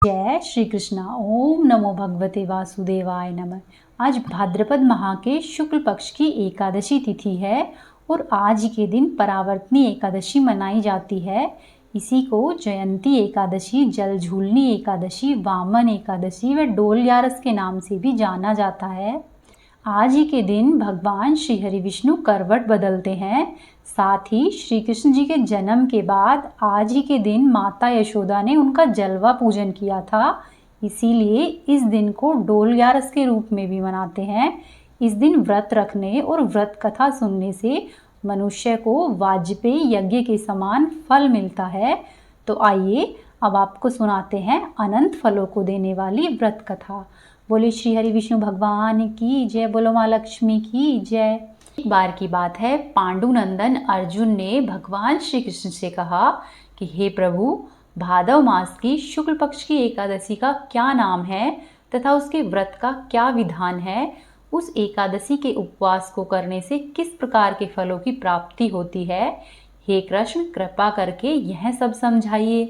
जय श्री कृष्णा। ओम नमो भगवते वासुदेवाय नमः। आज भाद्रपद माह के शुक्ल पक्ष की एकादशी तिथि है और आज के दिन परावर्तनी एकादशी मनाई जाती है। इसी को जयंती एकादशी, जलझूलनी एकादशी, वामन एकादशी व डोल ग्यारस के नाम से भी जाना जाता है। आज ही के दिन भगवान श्री हरि विष्णु करवट बदलते हैं। साथ ही श्री कृष्ण जी के जन्म के बाद आज ही के दिन माता यशोदा ने उनका जलवा पूजन किया था, इसीलिए इस दिन को डोल ग्यारस के रूप में भी मनाते हैं। इस दिन व्रत रखने और व्रत कथा सुनने से मनुष्य को वाजपेयी यज्ञ के समान फल मिलता है। तो आइए अब आपको सुनाते हैं अनंत फलों को देने वाली व्रत कथा। बोले श्री हरि विष्णु भगवान की जय, बोलो माँ लक्ष्मी की जय। एक बार की बात है, पांडुनंदन अर्जुन ने भगवान श्री कृष्ण से कहा कि हे प्रभु, भादव मास की शुक्ल पक्ष की एकादशी का क्या नाम है तथा उसके व्रत का क्या विधान है। उस एकादशी के उपवास को करने से किस प्रकार के फलों की प्राप्ति होती है। हे कृष्ण, कृपा करके यह सब समझाइए।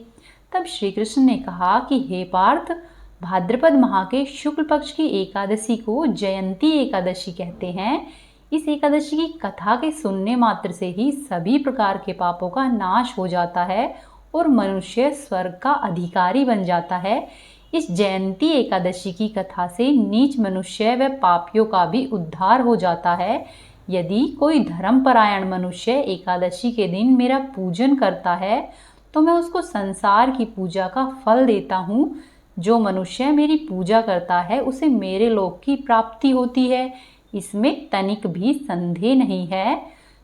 तब श्री कृष्ण ने कहा कि हे पार्थ, भाद्रपद माह के शुक्ल पक्ष की एकादशी को जयंती एकादशी कहते हैं। इस एकादशी की कथा के सुनने मात्र से ही सभी प्रकार के पापों का नाश हो जाता है और मनुष्य स्वर्ग का अधिकारी बन जाता है। इस जयंती एकादशी की कथा से नीच मनुष्य व पापियों का भी उद्धार हो जाता है। यदि कोई धर्मपरायण मनुष्य एकादशी के दिन मेरा पूजन करता है तो मैं उसको संसार की पूजा का फल देता हूँ। जो मनुष्य मेरी पूजा करता है उसे मेरे लोक की प्राप्ति होती है, इसमें तनिक भी संदेह नहीं है।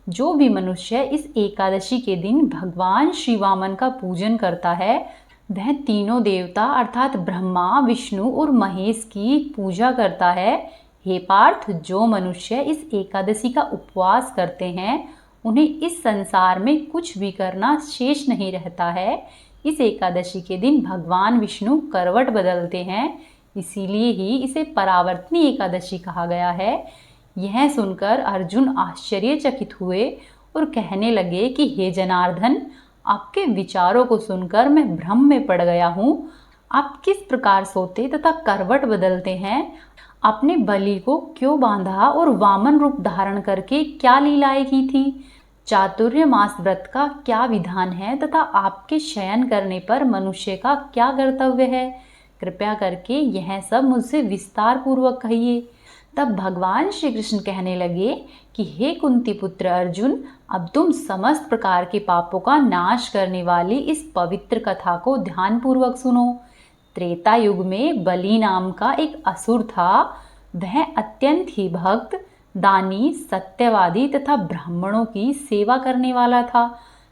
जो भी मनुष्य इस एकादशी के दिन भगवान श्री वामन का पूजन करता है वह तीनों देवता अर्थात ब्रह्मा, विष्णु और महेश की पूजा करता है। हे पार्थ, जो मनुष्य इस एकादशी का उपवास करते हैं उन्हें इस संसार में कुछ भी करना शेष नहीं रहता है। इस एकादशी के दिन भगवान विष्णु करवट बदलते हैं, इसीलिए ही इसे परावर्तनी एकादशी कहा गया है। यह सुनकर अर्जुन आश्चर्यचकित हुए और कहने लगे कि हे जनार्दन, आपके विचारों को सुनकर मैं भ्रम में पड़ गया हूँ। आप किस प्रकार सोते तथा करवट बदलते हैं? आपने बलि को क्यों बांधा और वामन रूप धारण करके क्या लीलाएं की थी? चातुर्य मास व्रत का क्या विधान है तथा आपके शयन करने पर मनुष्य का क्या कर्तव्य है? कृपया करके यह सब मुझसे विस्तार पूर्वक कहिए। तब भगवान श्री कृष्ण कहने लगे कि हे कुंती पुत्र अर्जुन, अब तुम समस्त प्रकार के पापों का नाश करने वाली इस पवित्र कथा को ध्यान पूर्वक सुनो। त्रेता युग में बलि नाम का एक असुर था। वह अत्यंत ही भक्त, दानी, सत्यवादी तथा ब्राह्मणों की सेवा करने वाला था।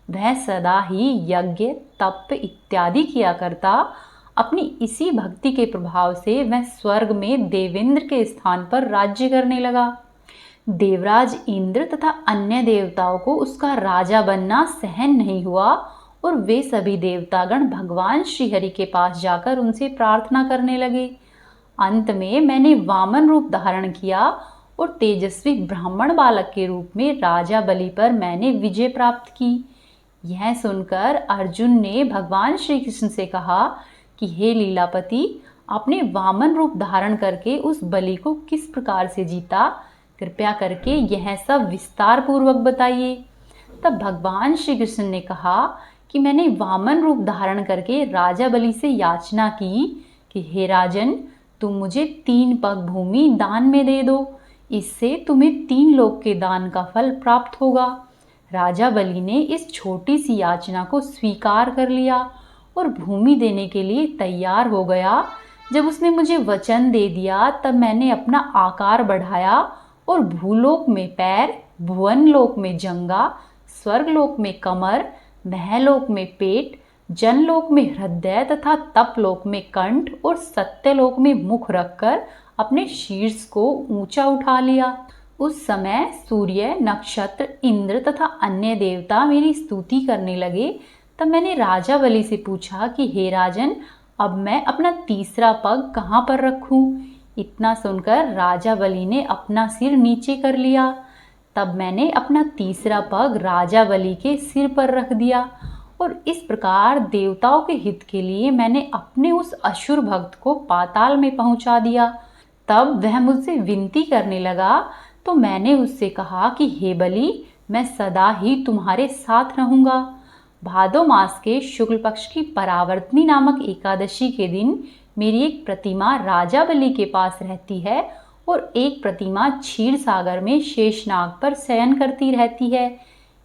वह सदा ही यज्ञ, तप इत्यादि किया करता। अपनी इसी भक्ति के प्रभाव से वह स्वर्ग में देवेंद्र के स्थान पर राज्य करने लगा। देवराज इंद्र तथा अन्य देवताओं को उसका राजा बनना सहन नहीं हुआ और वे सभी देवतागण भगवान श्रीहरि के पास जाकर उनसे प्रार्थना करने लगे। अंत में मैंने वामन रूप धारण किया और तेजस्वी ब्राह्मण बालक के रूप में राजा बलि पर मैंने विजय प्राप्त की। यह सुनकर अर्जुन ने भगवान श्री कृष्ण से कहा कि हे लीलापति, आपने वामन रूप धारण करके उस बलि को किस प्रकार से जीता? कृपया करके यह सब विस्तार पूर्वक बताइए। तब भगवान श्री कृष्ण ने कहा कि मैंने वामन रूप धारण करके राजा बलि से याचना की कि हे राजन, तुम मुझे 3 पग भूमि दान में दे दो, इससे तुम्हें 3 लोक के दान का फल प्राप्त होगा। राजा बलि ने इस छोटी सी याचना को स्वीकार कर लिया और भूमि देने के लिए तैयार हो गया। जब उसने मुझे वचन दे दिया तब मैंने अपना आकार बढ़ाया और भूलोक में पैर, भुवन लोक में जंगा, स्वर्गलोक में कमर, महलोक में पेट, जनलोक में हृदय तथा तपलोक में कंठ और सत्यलोक में मुख रखकर अपने शीर्ष को ऊंचा उठा लिया। उस समय सूर्य, नक्षत्र, इंद्र तथा अन्य देवता मेरी स्तुति करने लगे। तब मैंने राजा बलि से पूछा कि हे राजन, अब मैं अपना तीसरा पग कहाँ पर रखूं? इतना सुनकर राजा बलि ने अपना सिर नीचे कर लिया। तब मैंने अपना तीसरा पग राजा बलि के सिर पर रख दिया और इस प्रकार देवताओं के हित के लिए मैंने अपने उस असुर भक्त को पाताल में पहुंचा दिया। तब वह मुझसे विनती करने लगा, तो मैंने उससे कहा कि हे बलि, मैं सदा ही तुम्हारे साथ रहूंगा। भादो मास के शुक्ल पक्ष की परावर्तनी नामक एकादशी के दिन मेरी एक प्रतिमा राजा बलि के पास रहती है और एक प्रतिमा क्षीर सागर में शेषनाग पर शयन करती रहती है।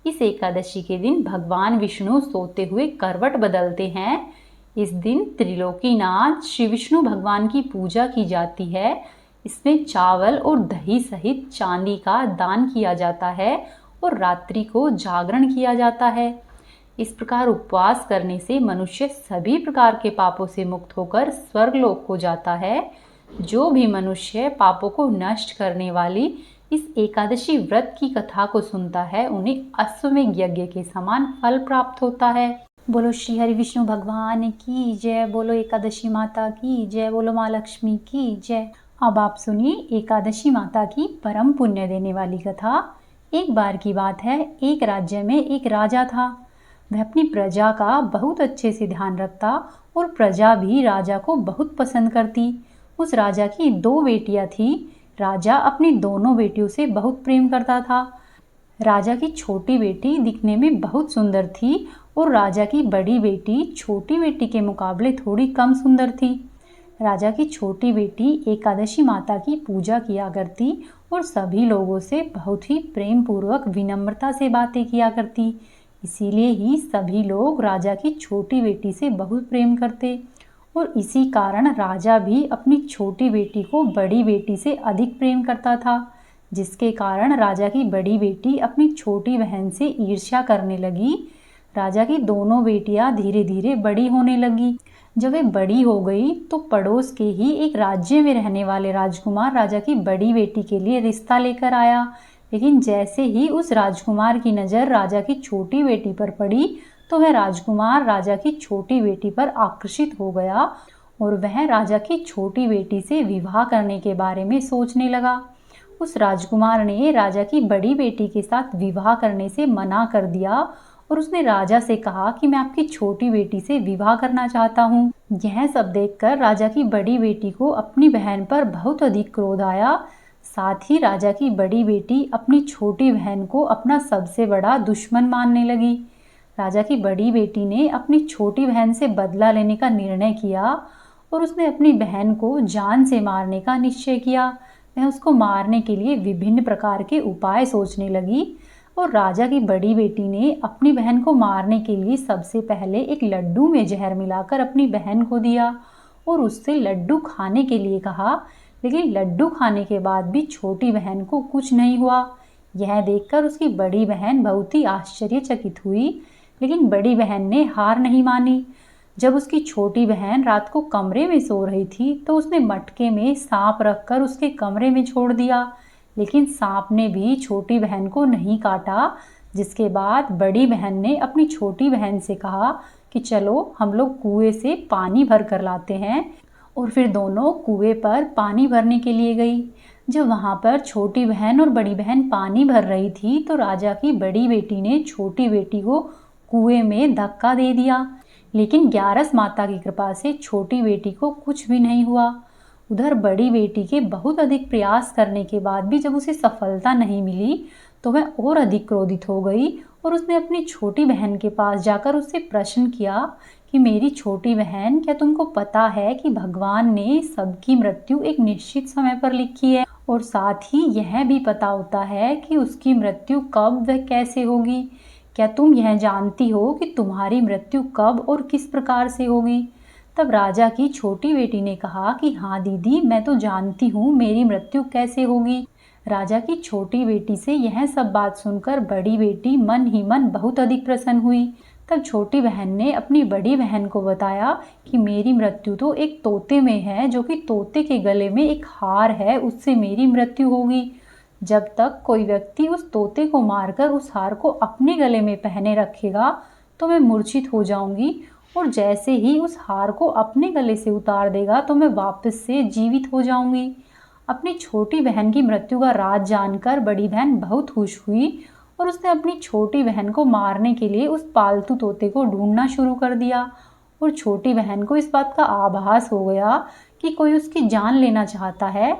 इस एकादशी के दिन भगवान विष्णु सोते हुए करवट बदलते हैं। इस दिन त्रिलोकीनाथ श्री विष्णु भगवान की पूजा की जाती है। इसमें चावल और दही सहित चांदी का दान किया जाता है और रात्रि को जागरण किया जाता है। इस प्रकार उपवास करने से मनुष्य सभी प्रकार के पापों से मुक्त होकर स्वर्गलोक को जाता है। जो भी मनुष्य पापों को नष्ट करने वाली इस एकादशी व्रत की कथा को सुनता है, उन्हें अश्वमेध यज्ञ के समान फल प्राप्त होता है। बोलो श्री हरि विष्णु भगवान की जय, बोलो एकादशी माता की जय, बोलो माँ लक्ष्मी की जय। अब आप सुनिए एकादशी माता की परम पुण्य देने वाली कथा। एक बार की बात है, एक राज्य में एक राजा था। वह अपनी प्रजा का बहुत अच्छे से ध्यान रखता और प्रजा भी राजा को बहुत पसंद करती। उस राजा की 2 बेटियां थी। राजा अपनी दोनों बेटियों से बहुत प्रेम करता था। राजा की छोटी बेटी दिखने में बहुत सुंदर थी और राजा की बड़ी बेटी छोटी बेटी के मुकाबले थोड़ी कम सुंदर थी। राजा की छोटी बेटी एकादशी माता की पूजा किया करती और सभी लोगों से बहुत ही प्रेम पूर्वक विनम्रता से बातें किया करती। इसीलिए ही सभी लोग राजा की छोटी बेटी से बहुत प्रेम करते और इसी कारण राजा भी अपनी छोटी बेटी को बड़ी बेटी से अधिक प्रेम करता था, जिसके कारण राजा की बड़ी बेटी अपनी छोटी बहन से ईर्ष्या करने लगी। राजा की दोनों बेटियां धीरे धीरे बड़ी होने लगी। जब वे बड़ी हो गई तो पड़ोस के ही एक राज्य में रहने वाले राजकुमार राजा की बड़ी बेटी के लिए रिश्ता लेकर आया। लेकिन जैसे ही उस राजकुमार की नज़र राजा की छोटी बेटी पर पड़ी तो वह राजकुमार राजा की छोटी बेटी पर आकर्षित हो गया और वह राजा की छोटी बेटी से विवाह करने के बारे में सोचने लगा। उस राजकुमार ने राजा की बड़ी बेटी के साथ विवाह करने से मना कर दिया और उसने राजा से कहा कि मैं आपकी छोटी बेटी से विवाह करना चाहता हूँ। यह सब देखकर राजा की बड़ी बेटी को अपनी बहन पर बहुत अधिक क्रोध आया। साथ ही राजा की बड़ी बेटी अपनी छोटी बहन को अपना सबसे बड़ा दुश्मन मानने लगी। राजा की बड़ी बेटी ने अपनी छोटी बहन से बदला लेने का निर्णय किया और उसने अपनी बहन को जान से मारने का निश्चय किया। वह उसको मारने के लिए विभिन्न प्रकार के उपाय सोचने लगी और राजा की बड़ी बेटी ने अपनी बहन को मारने के लिए सबसे पहले एक लड्डू में जहर मिलाकर अपनी बहन को दिया और उससे लड्डू खाने के लिए कहा। लेकिन लड्डू खाने के बाद भी छोटी बहन को कुछ नहीं हुआ। यह देखकर उसकी बड़ी बहन बहुत ही आश्चर्यचकित हुई, लेकिन बड़ी बहन ने हार नहीं मानी। जब उसकी छोटी बहन रात को कमरे में सो रही थी तो उसने मटके में सांप रखकर उसके कमरे में छोड़ दिया, लेकिन सांप ने भी छोटी बहन को नहीं काटा। जिसके बाद बड़ी बहन ने अपनी छोटी बहन से कहा कि चलो हम लोग कुएं से पानी भर कर लाते हैं, और फिर दोनों कुएं पर पानी भरने के लिए गई। जब वहां पर छोटी बहन और बड़ी बहन पानी भर रही थी तो राजा की बड़ी बेटी ने छोटी बेटी को कुएं में धक्का दे दिया, लेकिन ग्यारस माता की कृपा से छोटी बेटी को कुछ भी नहीं हुआ। उधर बड़ी बेटी के बहुत अधिक प्रयास करने के बाद भी जब उसे सफलता नहीं मिली तो वह और अधिक क्रोधित हो गई और उसने अपनी छोटी बहन के पास जाकर उससे प्रश्न किया कि मेरी छोटी बहन, क्या तुमको पता है कि भगवान ने सबकी मृत्यु एक निश्चित समय पर लिखी है और साथ ही यह भी पता होता है कि उसकी मृत्यु कब व कैसे होगी। क्या तुम यह जानती हो कि तुम्हारी मृत्यु कब और किस प्रकार से होगी? तब राजा की छोटी बेटी ने कहा कि हाँ दीदी, मैं तो जानती हूँ मेरी मृत्यु कैसे होगी। राजा की छोटी बेटी से यह सब बात सुनकर बड़ी बेटी मन ही मन बहुत अधिक प्रसन्न हुई। तब छोटी बहन ने अपनी बड़ी बहन को बताया कि मेरी मृत्यु तो एक तोते में है, जो कि तोते के गले में एक हार है, उससे मेरी मृत्यु होगी। जब तक कोई व्यक्ति उस तोते को मारकर उस हार को अपने गले में पहने रखेगा तो मैं मूर्छित हो जाऊंगी, और जैसे ही उस हार को अपने गले से उतार देगा तो मैं वापस से जीवित हो जाऊंगी। अपनी छोटी बहन की मृत्यु का राज जानकर बड़ी बहन बहुत खुश हुई और उसने अपनी छोटी बहन को मारने के लिए उस पालतू तोते को ढूंढना शुरू कर दिया। और छोटी बहन को इस बात का आभास हो गया कि कोई उसकी जान लेना चाहता है।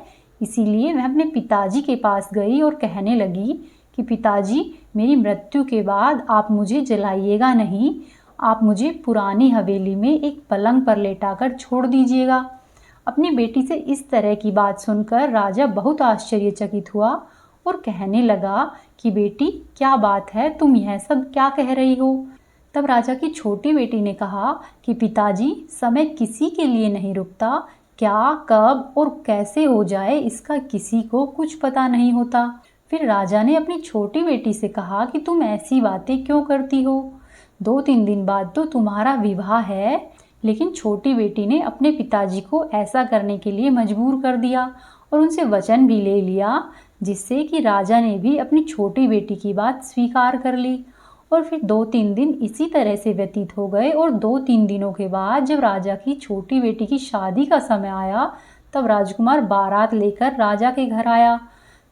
इसीलिए वह अपने पिताजी के पास गई और कहने लगी कि पिताजी, मेरी मृत्यु के बाद आप मुझे जलाइएगा नहीं, आप मुझे पुरानी हवेली में एक पलंग पर लेटाकर छोड़ दीजिएगा। अपनी बेटी से इस तरह की बात सुनकर राजा बहुत आश्चर्यचकित हुआ और कहने लगा कि बेटी, क्या बात है, तुम यह सब क्या कह रही हो? तब राजा की छोटी बेटी ने कहा कि पिताजी, समय किसी के लिए नहीं रुकता, क्या, कब और कैसे हो जाए इसका किसी को कुछ पता नहीं होता। फिर राजा ने अपनी छोटी बेटी से कहा कि तुम ऐसी बातें क्यों करती हो? 2-3 दिन बाद तो तुम्हारा विवाह है। लेकिन छोटी बेटी ने अपने पिताजी को ऐसा करने के लिए मजबूर कर दिया और उनसे वचन भी ले लिया, जिससे कि राजा ने भी अपनी छोटी बेटी की बात स्वीकार कर ली। और फिर 2-3 दिन इसी तरह से व्यतीत हो गए और 2-3 दिनों के बाद जब राजा की छोटी बेटी की शादी का समय आया, तब राजकुमार बारात लेकर राजा के घर आया।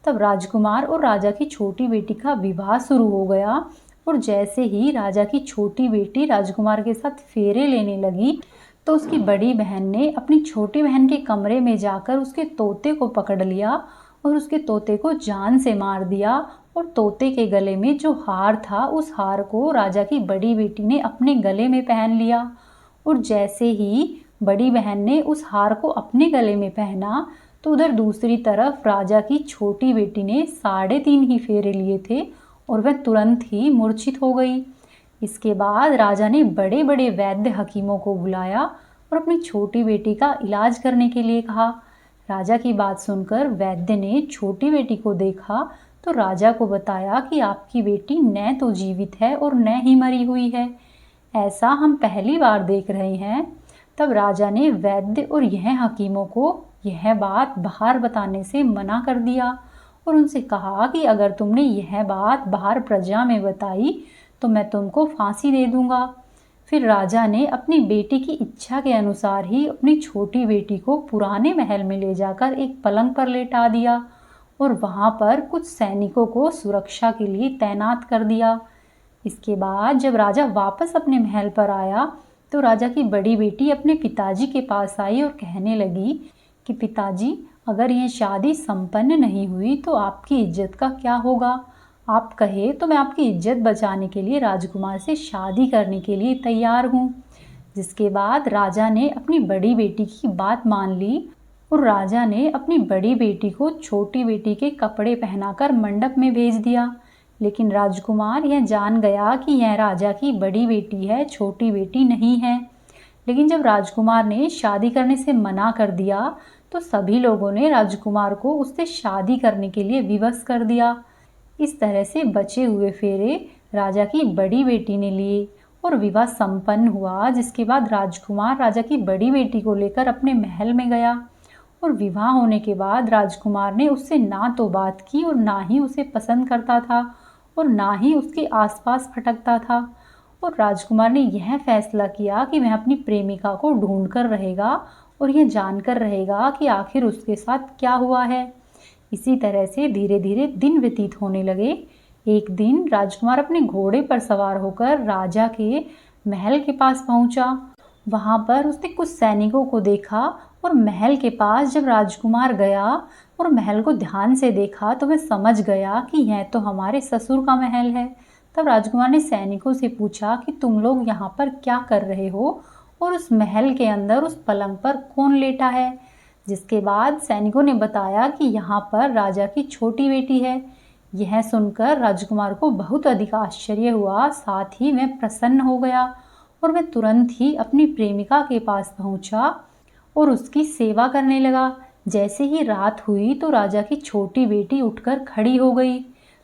तब राजकुमार और राजा की छोटी बेटी का विवाह शुरू हो गया। और जैसे ही राजा की छोटी बेटी राजकुमार के साथ फेरे लेने लगी, तो उसकी बड़ी बहन ने अपनी छोटी बहन के कमरे में जाकर उसके तोते को पकड़ लिया और उसके तोते को जान से मार दिया। और तोते के गले में जो हार था, उस हार को राजा की बड़ी बेटी ने अपने गले में पहन लिया। और जैसे ही बड़ी बहन ने उस हार को अपने गले में पहना, तो उधर दूसरी तरफ राजा की छोटी बेटी ने 3.5 ही फेरे लिए थे और वह तुरंत ही मूर्छित हो गई। इसके बाद राजा ने बड़े बड़े वैद्य हकीमों को बुलाया और अपनी छोटी बेटी का इलाज करने के लिए कहा। राजा की बात सुनकर वैद्य ने छोटी बेटी को देखा तो राजा को बताया कि आपकी बेटी न तो जीवित है और न ही मरी हुई है। ऐसा हम पहली बार देख रहे हैं। तब राजा ने वैद्य और यह हकीमों को यह बात बाहर बताने से मना कर दिया और उनसे कहा कि अगर तुमने यह बात बाहर प्रजा में बताई तो मैं तुमको फांसी दे दूंगा। फिर राजा ने अपनी बेटी की इच्छा के अनुसार ही अपनी छोटी बेटी को पुराने महल में ले जाकर एक पलंग पर लेटा दिया और वहां पर कुछ सैनिकों को सुरक्षा के लिए तैनात कर दिया। इसके बाद जब राजा वापस अपने महल पर आया तो राजा की बड़ी बेटी अपने पिताजी के पास आई और कहने लगी कि पिताजी, अगर यह शादी संपन्न नहीं हुई तो आपकी इज्जत का क्या होगा? आप कहे तो मैं आपकी इज्जत बचाने के लिए राजकुमार से शादी करने के लिए तैयार हूँ। जिसके बाद राजा ने अपनी बड़ी बेटी की बात मान ली और राजा ने अपनी बड़ी बेटी को छोटी बेटी के कपड़े पहनाकर मंडप में भेज दिया। लेकिन राजकुमार यह जान गया कि यह राजा की बड़ी बेटी है, छोटी बेटी नहीं है। लेकिन जब राजकुमार ने शादी करने से मना कर दिया तो सभी लोगों ने राजकुमार को उससे शादी करने के लिए विवश कर दिया। इस तरह से बचे हुए फेरे राजा की बड़ी बेटी ने लिए और विवाह संपन्न हुआ। जिसके बाद राजकुमार राजा की बड़ी बेटी को लेकर अपने महल में गया और विवाह होने के बाद राजकुमार ने उससे ना तो बात की और ना ही उसे पसंद करता था और ना ही उसके आसपास भटकता था। और राजकुमार ने यह फैसला किया कि वह अपनी प्रेमिका को ढूंढ कर रहेगा और यह जानकर रहेगा कि आखिर उसके साथ क्या हुआ है। इसी तरह से धीरे धीरे दिन व्यतीत होने लगे। एक दिन राजकुमार अपने घोड़े पर सवार होकर राजा के महल के पास पहुंचा। वहां पर उसने कुछ सैनिकों को देखा और महल के पास जब राजकुमार गया और महल को ध्यान से देखा तो वह समझ गया कि यह तो हमारे ससुर का महल है। तब राजकुमार ने सैनिकों से पूछा कि तुम लोग यहाँ पर क्या कर रहे हो और उस महल के अंदर उस पलंग पर कौन लेटा है? जिसके बाद सैनिकों ने बताया कि यहाँ पर राजा की छोटी बेटी है। यह सुनकर राजकुमार को बहुत अधिक आश्चर्य हुआ, साथ ही वह प्रसन्न हो गया और वह तुरंत ही अपनी प्रेमिका के पास पहुंचा और उसकी सेवा करने लगा। जैसे ही रात हुई तो राजा की छोटी बेटी उठकर खड़ी हो गई।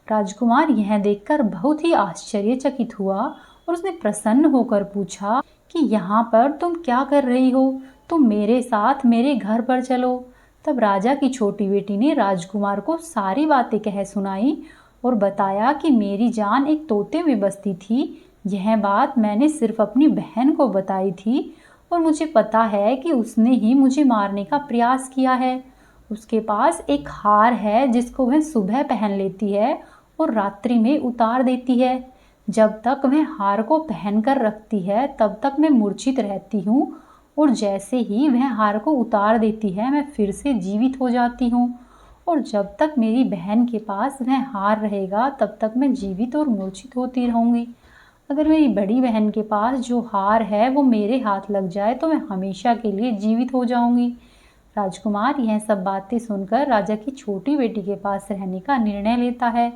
राजकुमार यह देखकर बहुत ही आश्चर्यचकित हुआ और उसने प्रसन्न होकर पूछा कि यहाँ पर तुम क्या कर रही हो? तुम मेरे साथ मेरे घर पर चलो। तब राजा की छोटी बेटी ने राजकुमार को सारी बातें कह सुनाई और बताया कि मेरी जान एक तोते में बसती थी। यह बात मैंने सिर्फ अपनी बहन को बताई थी और मुझे पता है कि उसने ही मुझे मारने का प्रयास किया है। उसके पास एक हार है जिसको वह सुबह पहन लेती है और रात्रि में उतार देती है। जब तक वह हार को पहनकर रखती है तब तक मैं मूर्छित रहती हूँ, और जैसे ही वह हार को उतार देती है मैं फिर से जीवित हो जाती हूँ। और जब तक मेरी बहन के पास वह हार रहेगा तब तक मैं जीवित और मूर्छित होती रहूँगी। अगर मेरी बड़ी बहन के पास जो हार है वो मेरे हाथ लग जाए तो मैं हमेशा के लिए जीवित हो जाऊंगी। राजकुमार यह सब बातें सुनकर राजा की छोटी बेटी के पास रहने का निर्णय लेता है,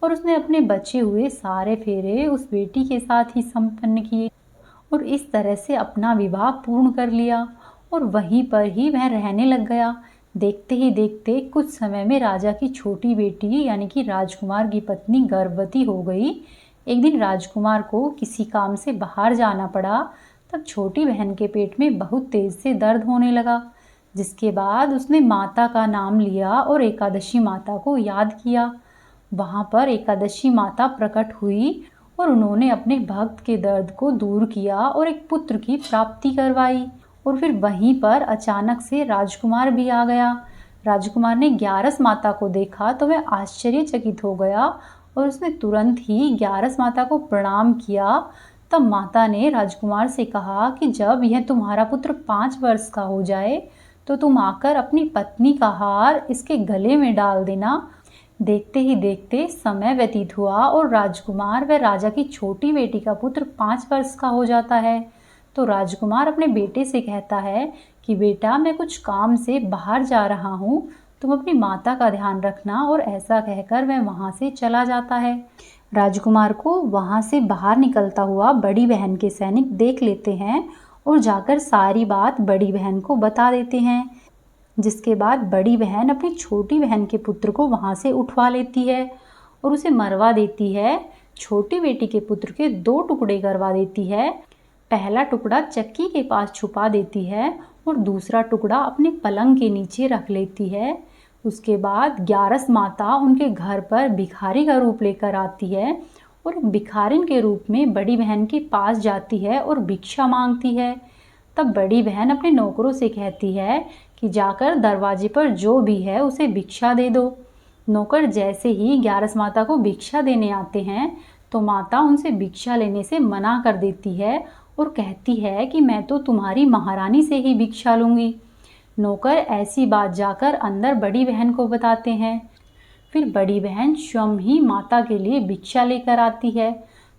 और उसने अपने बचे हुए सारे फेरे उस बेटी के साथ ही संपन्न किए और इस तरह से अपना विवाह पूर्ण कर लिया और वहीं पर ही वह रहने लग गया। देखते ही देखते कुछ समय में राजा की छोटी बेटी यानी कि राजकुमार की पत्नी गर्भवती हो गई। एक दिन राजकुमार को किसी काम से बाहर जाना पड़ा। तब छोटी बहन के पेट में बहुत तेज से दर्द होने लगा, जिसके बाद उसने माता का नाम लिया और एकादशी माता को याद किया। वहां पर एकादशी माता प्रकट हुई और उन्होंने अपने भक्त के दर्द को दूर किया और एक पुत्र की प्राप्ति करवाई। और फिर वहीं पर अचानक से राजकुमार भी आ गया। राजकुमार ने ग्यारस माता को देखा तो वह आश्चर्यचकित हो गया और उसने तुरंत ही ग्यारस माता को प्रणाम किया। तब माता ने राजकुमार से कहा कि जब यह तुम्हारा पुत्र 5 वर्ष का हो जाए तो तुम आकर अपनी पत्नी का हार इसके गले में डाल देना। देखते ही देखते समय व्यतीत हुआ और राजकुमार व राजा की छोटी बेटी का पुत्र 5 वर्ष का हो जाता है। तो राजकुमार अपने बेटे से कहता है कि बेटा, मैं कुछ काम से बाहर जा रहा हूँ, तुम अपनी माता का ध्यान रखना। और ऐसा कहकर वह वहाँ से चला जाता है। राजकुमार को वहाँ से बाहर निकलता हुआ बड़ी बहन के सैनिक देख लेते हैं और जाकर सारी बात बड़ी बहन को बता देते हैं, जिसके बाद बड़ी बहन अपनी छोटी बहन के पुत्र को वहाँ से उठवा लेती है और उसे मरवा देती है। छोटी बेटी के पुत्र के 2 टुकड़े करवा देती है। पहला टुकड़ा चक्की के पास छुपा देती है और दूसरा टुकड़ा अपने पलंग के नीचे रख लेती है। उसके बाद ग्यारस माता उनके घर पर भिखारी का रूप लेकर आती है और भिखारिन के रूप में बड़ी बहन के पास जाती है और भिक्षा मांगती है। तब बड़ी बहन अपने नौकरों से कहती है कि जाकर दरवाजे पर जो भी है उसे भिक्षा दे दो। नौकर जैसे ही ग्यारस माता को भिक्षा देने आते हैं तो माता उनसे भिक्षा लेने से मना कर देती है और कहती है कि मैं तो तुम्हारी महारानी से ही भिक्षा लूँगी। नौकर ऐसी बात जाकर अंदर बड़ी बहन को बताते हैं। फिर बड़ी बहन स्वयं ही माता के लिए भिक्षा लेकर आती है।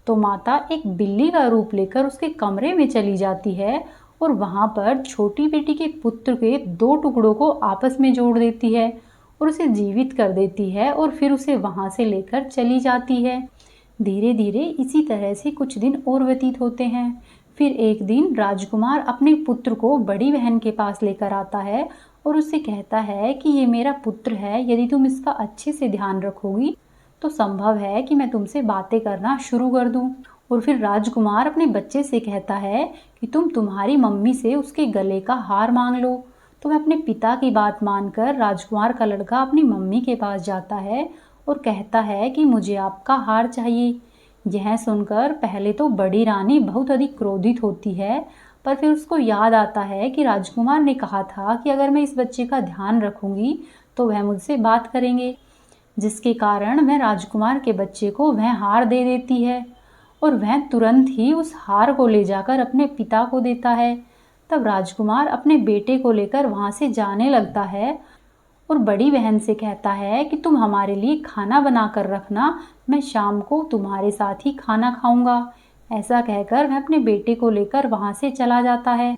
तो माता एक बिल्ली का रूप लेकर उसके कमरे में चली जाती है और वहाँ पर छोटी बेटी के पुत्र के 2 टुकड़ों को आपस में जोड़ देती है और उसे जीवित कर देती है और फिर उसे वहाँ से लेकर चली जाती है। धीरे धीरे इसी तरह से कुछ दिन और व्यतीत होते हैं। फिर एक दिन राजकुमार अपने पुत्र को बड़ी बहन के पास लेकर आता है और उससे कहता है कि ये मेरा पुत्र है, यदि तुम इसका अच्छे से ध्यान रखोगी तो संभव है कि मैं तुमसे बातें करना शुरू कर दूं। और फिर राजकुमार अपने बच्चे से कहता है कि तुम्हारी मम्मी से उसके गले का हार मांग लो। तो वह अपने पिता की बात मानकर राजकुमार का लड़का अपनी मम्मी के पास जाता है और कहता है कि मुझे आपका हार चाहिए। यह सुनकर पहले तो बड़ी रानी बहुत अधिक क्रोधित होती है, पर फिर उसको याद आता है कि राजकुमार ने कहा था कि अगर मैं इस बच्चे का ध्यान रखूंगी तो वह मुझसे बात करेंगे, जिसके कारण वह राजकुमार के बच्चे को वह हार दे देती है और वह तुरंत ही उस हार को ले जाकर अपने पिता को देता है। तब राजकुमार अपने बेटे को लेकर वहाँ से जाने लगता है और बड़ी बहन से कहता है कि तुम हमारे लिए खाना बना कर रखना, मैं शाम को तुम्हारे साथ ही खाना खाऊंगा। ऐसा कहकर वह अपने बेटे को लेकर वहाँ से चला जाता है।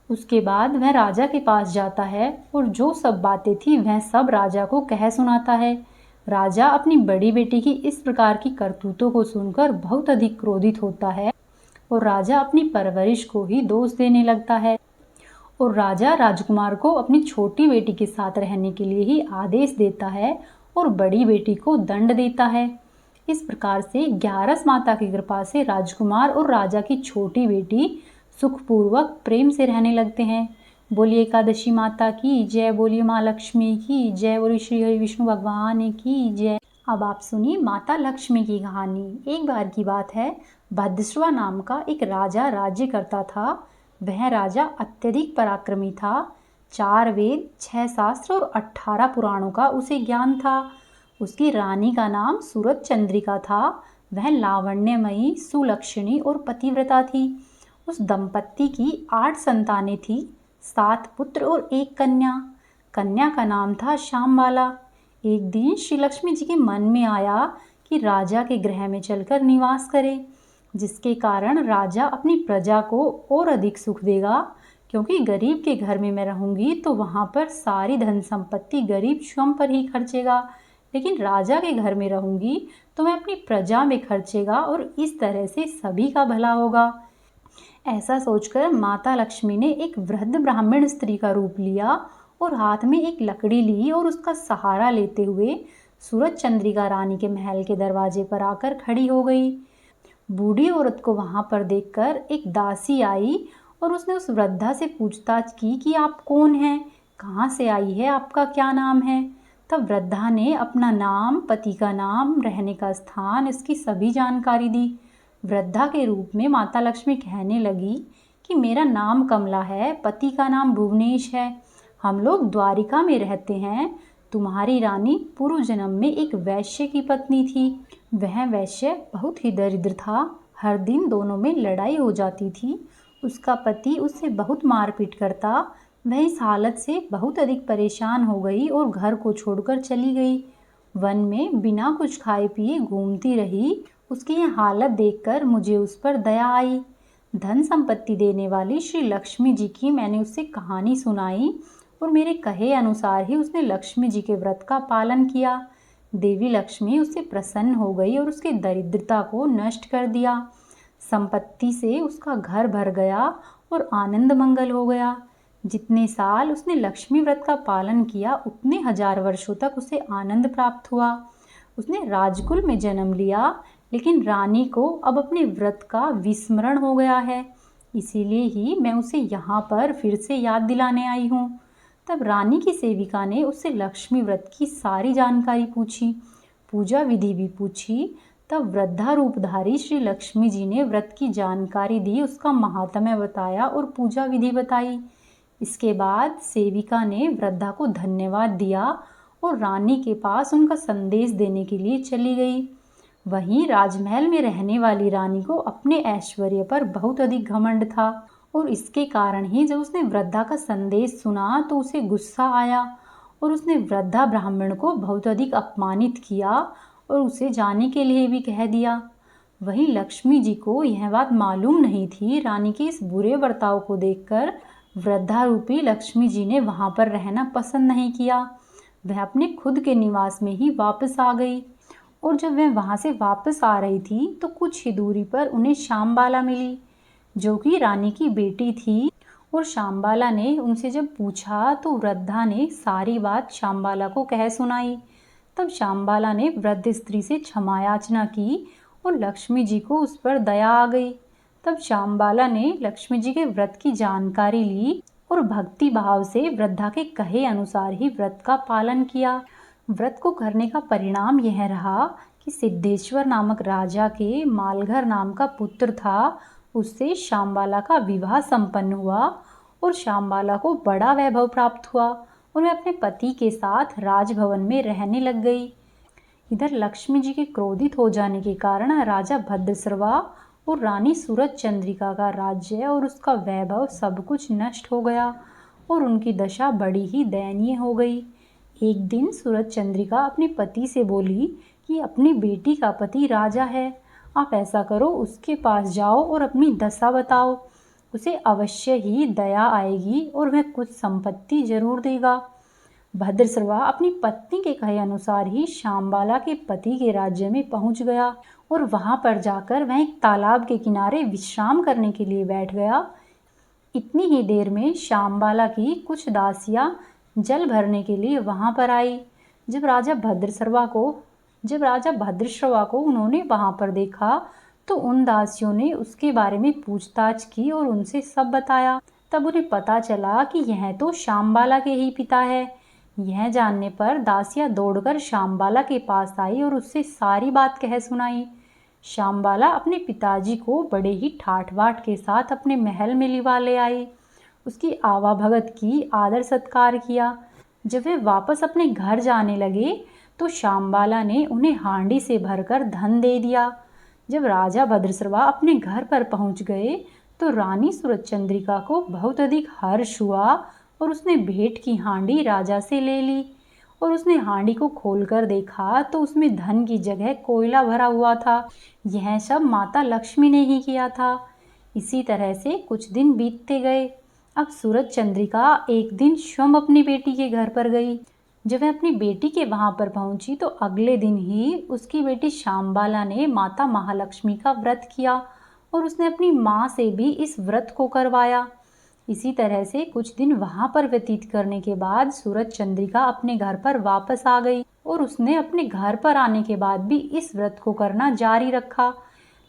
उसके बाद वह राजा के पास जाता है और जो सब बातें थी वह सब राजा को कह सुनाता है। राजा अपनी बड़ी बेटी की इस प्रकार की करतूतों को सुनकर बहुत अधिक क्रोधित होता है और राजा अपनी परवरिश को ही दोष देने लगता है और राजा राजकुमार को अपनी छोटी बेटी के साथ रहने के लिए ही आदेश देता है और बड़ी बेटी को दंड देता है। इस प्रकार से ग्यारस माता की कृपा से राजकुमार और राजा की छोटी बेटी सुखपूर्वक प्रेम से रहने लगते हैं। बोलिए एकादशी माता की जय, बोलिए माँ लक्ष्मी की जय, बोलिए श्री हरि विष्णु भगवान की जय। अब आप सुनिए माता लक्ष्मी की कहानी। एक बार की बात है, भद्रश्वा नाम का एक राजा राज्य करता था। वह राजा अत्यधिक पराक्रमी था। 4 वेद, 6 शास्त्र और 18 पुराणों का उसे ज्ञान था। उसकी रानी का नाम सूरज चंद्रिका था। वह लावण्यमयी, सुलक्षणी और पतिव्रता थी। उस दंपत्ति की 8 संतानें थी, 7 पुत्र और 1 कन्या। कन्या का नाम था श्यामबाला। एक दिन श्री लक्ष्मी जी के मन में आया कि राजा के गृह में चलकर निवास करे, जिसके कारण राजा अपनी प्रजा को और अधिक सुख देगा, क्योंकि गरीब के घर में मैं रहूंगी तो वहां पर सारी धन संपत्ति गरीब स्वयं पर ही खर्चेगा, लेकिन राजा के घर में रहूंगी तो मैं अपनी प्रजा में खर्चेगा और इस तरह से सभी का भला होगा। ऐसा सोचकर माता लक्ष्मी ने एक वृद्ध ब्राह्मण स्त्री का रूप लिया और हाथ में एक लकड़ी ली और उसका सहारा लेते हुए सूरज चंद्रिका रानी के महल के दरवाजे पर आकर खड़ी हो गई। बूढ़ी औरत को वहां पर देखकर एक दासी आई और उसने उस वृद्धा से पूछताछ की कि आप कौन हैं, कहाँ से आई है, आपका क्या नाम है। तब वृद्धा ने अपना नाम, पति का नाम, रहने का स्थान, इसकी सभी जानकारी दी। वृद्धा के रूप में माता लक्ष्मी कहने लगी कि मेरा नाम कमला है, पति का नाम भुवनेश है, हम लोग द्वारिका में रहते हैं। तुम्हारी रानी पूर्व जन्म में एक वैश्य की पत्नी थी। वह वैश्य बहुत ही दरिद्र था। हर दिन दोनों में लड़ाई हो जाती थी। उसका पति उससे बहुत मारपीट करता। वह इस हालत से बहुत अधिक परेशान हो गई और घर को छोड़कर चली गई। वन में बिना कुछ खाए पिए घूमती रही। उसकी यह हालत देखकर मुझे उस पर दया आई। धन संपत्ति देने वाली श्री लक्ष्मी जी की मैंने उससे कहानी सुनाई और मेरे कहे अनुसार ही उसने लक्ष्मी जी के व्रत का पालन किया। देवी लक्ष्मी उससे प्रसन्न हो गई और उसकी दरिद्रता को नष्ट कर दिया। संपत्ति से उसका घर भर गया और आनंद मंगल हो गया। जितने साल उसने लक्ष्मी व्रत का पालन किया उतने 1000 वर्षों तक उसे आनंद प्राप्त हुआ। उसने राजकुल में जन्म लिया, लेकिन रानी को अब अपने व्रत का विस्मरण हो गया है, इसीलिए ही मैं उसे यहाँ पर फिर से याद दिलाने आई हूँ। तब रानी की सेविका ने उससे लक्ष्मी व्रत की सारी जानकारी पूछी, पूजा विधि भी पूछी। तब वृद्धा रूपधारी श्री लक्ष्मी जी ने व्रत की जानकारी दी, उसका महात्म्य बताया और पूजा विधि बताई। इसके बाद सेविका ने वृद्धा को धन्यवाद दिया और रानी के पास उनका संदेश देने के लिए चली गई। वहीं राजमहल में रहने वाली रानी को अपने ऐश्वर्य पर बहुत अधिक घमंड था और इसके कारण ही जब उसने वृद्धा का संदेश सुना तो उसे गुस्सा आया और उसने वृद्धा ब्राह्मण को बहुत अधिक अपमानित किया और उसे जाने के लिए भी कह दिया। वहीं लक्ष्मी जी को यह बात मालूम नहीं थी। रानी के इस बुरे बर्ताव को देखकर वृद्धा रूपी लक्ष्मी जी ने वहां पर रहना पसंद नहीं किया। वह अपने खुद के निवास में ही वापस आ गई और जब वह वहां से वापस आ रही थी तो कुछ ही दूरी पर उन्हें श्यामबाला मिली, जो कि रानी की बेटी थी। और श्यामबाला ने उनसे जब पूछा तो वृद्धा ने सारी बात श्यामबाला को कह सुनाई। तब श्यामबाला ने वृद्ध स्त्री से क्षमा याचना की और लक्ष्मी जी को उस पर दया आ गई। तब श्यामबाला ने लक्ष्मी जी के व्रत की जानकारी ली और भक्ति भाव से वृद्धा के कहे अनुसार ही व्रत का पालन किया। व्रत को करने का परिणाम यह रहा कि सिद्धेश्वर नामक राजा के मालघर नाम का पुत्र था, उससे श्यामबाला का विवाह संपन्न हुआ और श्यामबाला को बड़ा वैभव प्राप्त हुआ और वह अपने पति के साथ राजभवन में रहने लग गई। इधर लक्ष्मी जी के क्रोधित हो जाने के कारण राजा भद्रसर्वा और रानी सूरज चंद्रिका का राज्य और उसका वैभव सब कुछ नष्ट हो गया और उनकी दशा बड़ी ही दयनीय हो गई। एक दिन सूरज चंद्रिका अपने पति से बोली कि अपनी बेटी का पति राजा है, आप ऐसा करो उसके पास जाओ और अपनी दशा बताओ, उसे अवश्य ही दया आएगी और वह कुछ संपत्ति जरूर देगा। भद्रसर्वा अपनी पत्नी के कहे अनुसार ही श्यामबाला के पति के राज्य में पहुंच गया और वहां पर जाकर वह एक तालाब के किनारे विश्राम करने के लिए बैठ गया। इतनी ही देर में श्यामबाला की कुछ दासियां जल भरने के लिए वहां पर आई। जब राजा भद्रश्रवा को उन्होंने वहां पर देखा तो उन दासियों ने उसके बारे में पूछताछ की और उनसे सब बताया। तब उन्हें पता चला कि यह तो श्यामबाला के ही पिता है। यह जानने पर दासियां दौड़कर श्यामबाला के पास आई और उससे सारी बात कह सुनाई। श्यामबाला अपने पिताजी को बड़े ही ठाठ बाट के साथ अपने महल में लिवा ले आई। उसकी आवाभगत की, आदर सत्कार किया। जब वे वापस अपने घर जाने लगे तो शामबाला ने उन्हें हांडी से भरकर धन दे दिया। जब राजा भद्रसर्वा अपने घर पर पहुंच गए तो रानी सूरजचंद्रिका को बहुत अधिक हर्ष हुआ और उसने भेंट की हांडी राजा से ले ली। और उसने हांडी को खोलकर देखा तो उसमें धन की जगह कोयला भरा हुआ था। यह सब माता लक्ष्मी ने ही किया था। इसी तरह से कुछ दिन बीतते गए। अब सूरजचंद्रिका एक दिन स्वयं अपनी बेटी के घर पर गई। जब वह अपनी बेटी के वहां पर पहुंची तो अगले दिन ही उसकी बेटी शामबाला ने माता महालक्ष्मी का व्रत किया और उसने अपनी माँ से भी इस व्रत को करवाया। इसी तरह से कुछ दिन वहां पर व्यतीत करने के बाद सूरजचंद्रिका अपने घर पर वापस आ गई और उसने अपने घर पर आने के बाद भी इस व्रत को करना जारी रखा।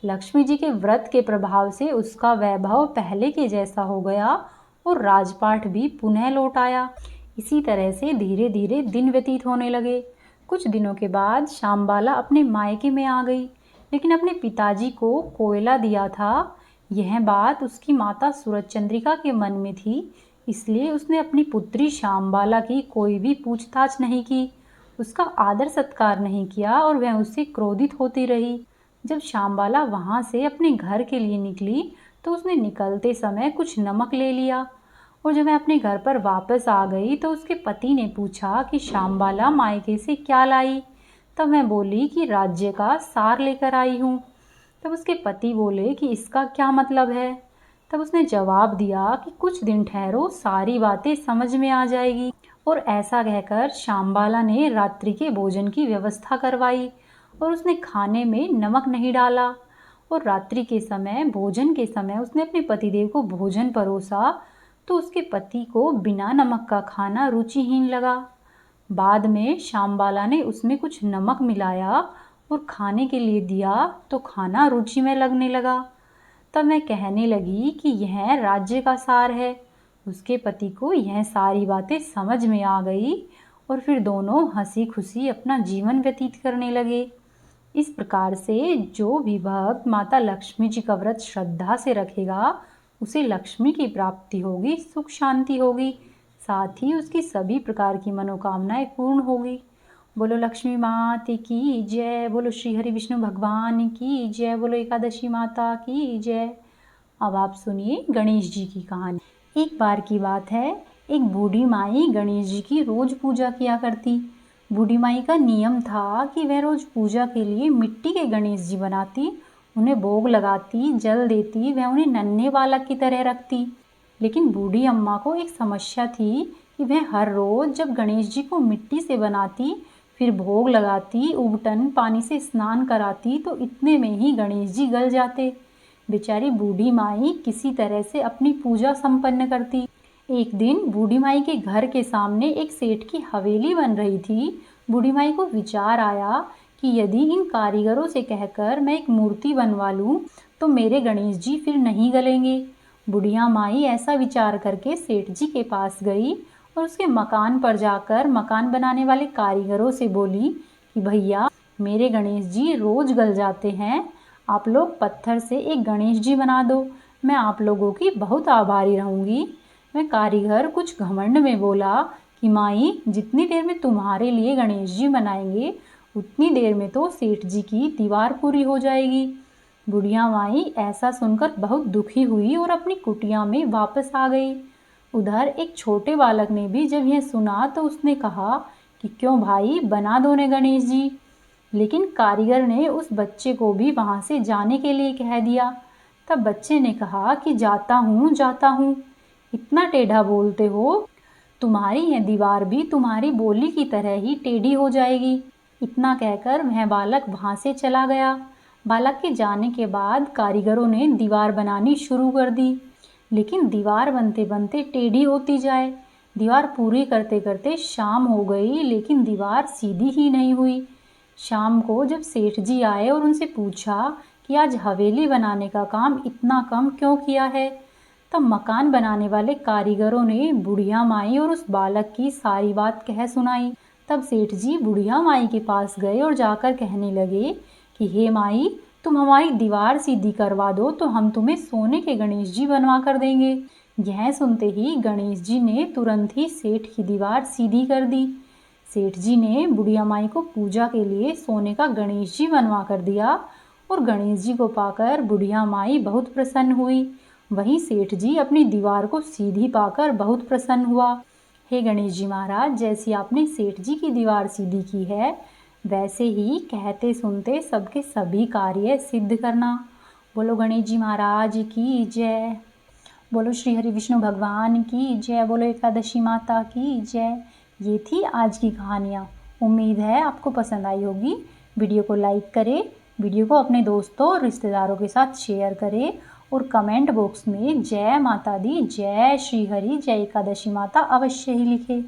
लक्ष्मी जी के व्रत के प्रभाव से उसका वैभव पहले के जैसा हो गया और राजपाट भी पुनः लौट आया। इसी तरह से धीरे धीरे दिन व्यतीत होने लगे। कुछ दिनों के बाद शामबाला अपने मायके में आ गई, लेकिन अपने पिताजी को कोयला दिया था, यह बात उसकी माता सूरजचंद्रिका के मन में थी। इसलिए उसने अपनी पुत्री शामबाला की कोई भी पूछताछ नहीं की, उसका आदर सत्कार नहीं किया और वह उससे क्रोधित होती रही। जब शामबाला वहाँ से अपने घर के लिए निकली तो उसने निकलते समय कुछ नमक ले लिया और जब वह अपने घर पर वापस आ गई तो उसके पति ने पूछा कि शामबाला मायके से क्या लाई। तब मैं बोली कि राज्य का सार लेकर आई हूँ। तब उसके पति बोले कि इसका क्या मतलब है। तब उसने जवाब दिया कि कुछ दिन ठहरो, सारी बातें समझ में आ जाएगी। और ऐसा कहकर शामबाला ने रात्रि के भोजन की व्यवस्था करवाई और उसने खाने में नमक नहीं डाला। और रात्रि के समय भोजन के समय उसने अपने पतिदेव को भोजन परोसा तो उसके पति को बिना नमक का खाना रुचिहीन लगा। बाद में शामबाला ने उसमें कुछ नमक मिलाया और खाने के लिए दिया तो खाना रुचि में लगने लगा। तब मैं कहने लगी कि यह राज्य का सार है। उसके पति को यह सारी बातें समझ में आ गई और फिर दोनों हंसी खुशी अपना जीवन व्यतीत करने लगे। इस प्रकार से जो भी भक्त माता लक्ष्मी जी का व्रत श्रद्धा से रखेगा उसे लक्ष्मी की प्राप्ति होगी, सुख शांति होगी, साथ ही उसकी सभी प्रकार की मनोकामनाएं पूर्ण होगी। बोलो लक्ष्मी माता की जय, बोलो श्री हरि विष्णु भगवान की जय, बोलो एकादशी माता की जय। अब आप सुनिए गणेश जी की कहानी। एक बार की बात है, एक बूढ़ी माई गणेश जी की रोज पूजा किया करती। बूढ़ी माई का नियम था कि वह रोज पूजा के लिए मिट्टी के गणेश जी बनाती, उन्हें भोग लगाती, जल देती, वह उन्हें नन्हे बालक की तरह रखती। लेकिन बूढ़ी अम्मा को एक समस्या थी कि वह हर रोज जब गणेश जी को मिट्टी से बनाती, फिर भोग लगाती, उबटन पानी से स्नान कराती तो इतने में ही गणेश जी गल जाते। बेचारी बूढ़ी माई किसी तरह से अपनी पूजा संपन्न करती। एक दिन बूढ़ी माई के घर के सामने एक सेठ की हवेली बन रही थी। बूढ़ी माई को विचार आया कि यदि इन कारीगरों से कहकर मैं एक मूर्ति बनवा लूं तो मेरे गणेश जी फिर नहीं गलेंगे। बुढ़िया माई ऐसा विचार करके सेठ जी के पास गई और उसके मकान पर जाकर मकान बनाने वाले कारीगरों से बोली कि भैया मेरे गणेश जी रोज गल जाते हैं, आप लोग पत्थर से एक गणेश जी बना दो, मैं आप लोगों की बहुत आभारी रहूँगी। मैं कारीगर कुछ घमंड में बोला कि माई जितनी देर में तुम्हारे लिए गणेश जी बनाएंगे उतनी देर में तो सेठ जी की दीवार पूरी हो जाएगी। बुढ़िया माई ऐसा सुनकर बहुत दुखी हुई और अपनी कुटिया में वापस आ गई। उधर एक छोटे बालक ने भी जब यह सुना तो उसने कहा कि क्यों भाई बना दो ने गणेश जी। लेकिन कारीगर ने उस बच्चे को भी वहाँ से जाने के लिए कह दिया। तब बच्चे ने कहा कि जाता हूँ, इतना टेढ़ा बोलते हो, तुम्हारी यह दीवार भी तुम्हारी बोली की तरह ही टेढ़ी हो जाएगी। इतना कहकर वह बालक वहाँ से चला गया। बालक के जाने के बाद कारीगरों ने दीवार बनानी शुरू कर दी, लेकिन दीवार बनते बनते टेढ़ी होती जाए। दीवार पूरी करते करते शाम हो गई, लेकिन दीवार सीधी ही नहीं हुई। शाम को जब सेठ जी आए और उनसे पूछा कि आज हवेली बनाने का काम इतना कम क्यों किया है, तब मकान बनाने वाले कारीगरों ने बुढ़िया माई और उस बालक की सारी बात कह सुनाई। तब सेठ जी बुढ़िया माई के पास गए और जाकर कहने लगे कि हे माई, तुम हमारी दीवार सीधी करवा दो तो हम तुम्हें सोने के गणेश जी बनवा कर देंगे। यह सुनते ही गणेश जी ने तुरंत ही सेठ की दीवार सीधी कर दी। सेठ जी ने बुढ़िया माई को पूजा के लिए सोने का गणेश जी बनवा कर दिया और गणेश जी को पाकर बुढ़िया माई बहुत प्रसन्न हुई। वहीं सेठ जी अपनी दीवार को सीधी पाकर बहुत प्रसन्न हुआ। हे गणेश जी महाराज, जैसी आपने सेठ जी की दीवार सीधी की है, वैसे ही कहते सुनते सबके सभी कार्य सिद्ध करना। बोलो गणेश जी महाराज की जय। बोलो श्री हरि विष्णु भगवान की जय। बोलो एकादशी माता की जय। ये थी आज की कहानियाँ। उम्मीद है आपको पसंद आई होगी। वीडियो को लाइक करें, वीडियो को अपने दोस्तों और रिश्तेदारों के साथ शेयर करें और कमेंट बॉक्स में जय माता दी, जय श्री हरि, जय एकादशी माता अवश्य ही लिखें।